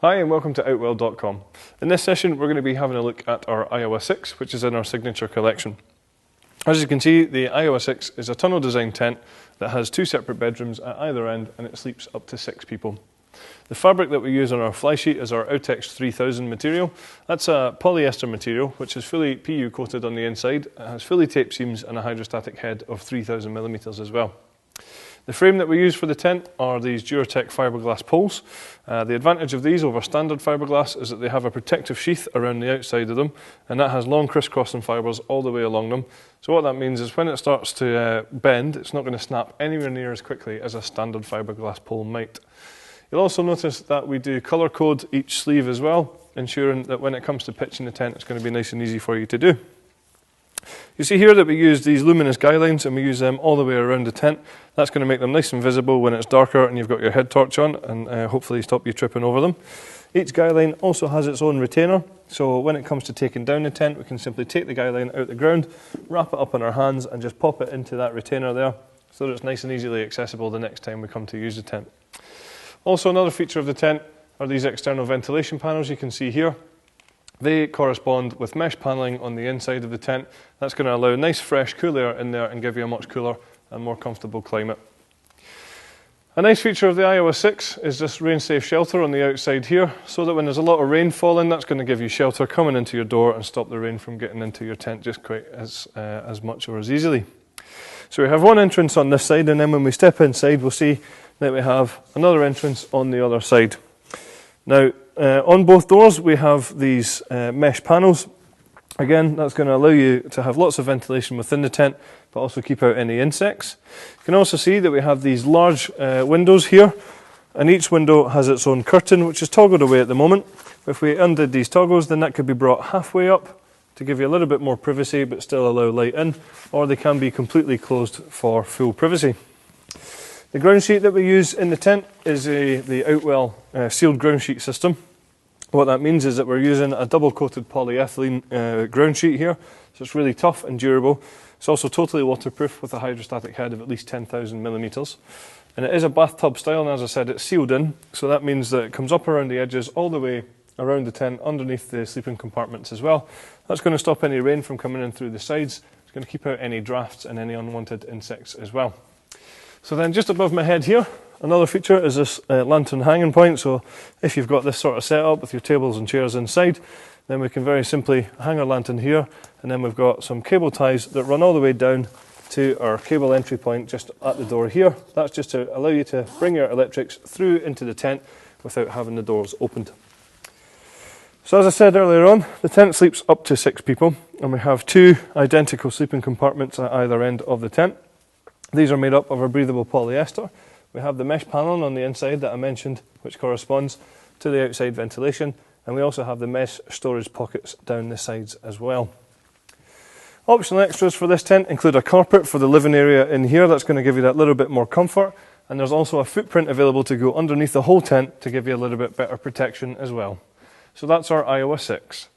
Hi and welcome to Outwell.com. In this session we're going to be having a look at our Iowa 6, which is in our signature collection. As you can see, the Iowa 6 is a tunnel design tent that has two separate bedrooms at either end and it sleeps up to 6 people. The fabric that we use on our fly sheet is our Outex 3000 material. That's a polyester material which is fully PU coated on the inside. It has fully taped seams and a hydrostatic head of 3000 millimeters as well. The frame that we use for the tent are these Duratec fiberglass poles. The advantage of these over standard fiberglass is that they have a protective sheath around the outside of them, and that has long crisscrossing fibres all the way along them. So what that means is when it starts to bend, it's not going to snap anywhere near as quickly as a standard fiberglass pole might. You'll also notice that we do colour code each sleeve as well, ensuring that when it comes to pitching the tent, it's going to be nice and easy for you to do. You see here that we use these luminous guy lines and we use them all the way around the tent. That's going to make them nice and visible when it's darker and you've got your head torch on, and hopefully stop you tripping over them. Each guy line also has its own retainer, so when it comes to taking down the tent, we can simply take the guy line out the ground, wrap it up in our hands and just pop it into that retainer there so that it's nice and easily accessible the next time we come to use the tent. Also, another feature of the tent are these external ventilation panels you can see here. They correspond with mesh paneling on the inside of the tent. That's going to allow nice fresh cool air in there and give you a much cooler and more comfortable climate. A nice feature of the Iowa 6 is this rain safe shelter on the outside here, so that when there's a lot of rain falling, that's going to give you shelter coming into your door and stop the rain from getting into your tent just quite as much or as easily. So we have one entrance on this side, and then when we step inside we'll see that we have another entrance on the other side. Now, on both doors we have these mesh panels. Again, that's going to allow you to have lots of ventilation within the tent, but also keep out any insects. You can also see that we have these large windows here, and each window has its own curtain, which is toggled away at the moment. If we undid these toggles, then that could be brought halfway up to give you a little bit more privacy, but still allow light in, or they can be completely closed for full privacy. The ground sheet that we use in the tent is the Outwell sealed ground sheet system. What that means is that we're using a double-coated polyethylene ground sheet here, so it's really tough and durable. It's also totally waterproof with a hydrostatic head of at least 10,000 millimeters. And it is a bathtub style, and as I said, it's sealed in, so that means that it comes up around the edges all the way around the tent, underneath the sleeping compartments as well. That's going to stop any rain from coming in through the sides. It's going to keep out any drafts and any unwanted insects as well. So then just above my head here, another feature is this lantern hanging point. So if you've got this sort of setup with your tables and chairs inside, then we can very simply hang our lantern here, and then we've got some cable ties that run all the way down to our cable entry point just at the door here. That's just to allow you to bring your electrics through into the tent without having the doors opened. So as I said earlier on, the tent sleeps up to 6 people, and we have 2 identical sleeping compartments at either end of the tent. These are made up of a breathable polyester. We have the mesh panel on the inside that I mentioned, which corresponds to the outside ventilation, and we also have the mesh storage pockets down the sides as well. Optional extras for this tent include a carpet for the living area in here. That's going to give you that little bit more comfort, and there's also a footprint available to go underneath the whole tent to give you a little bit better protection as well. So that's our Iowa 6.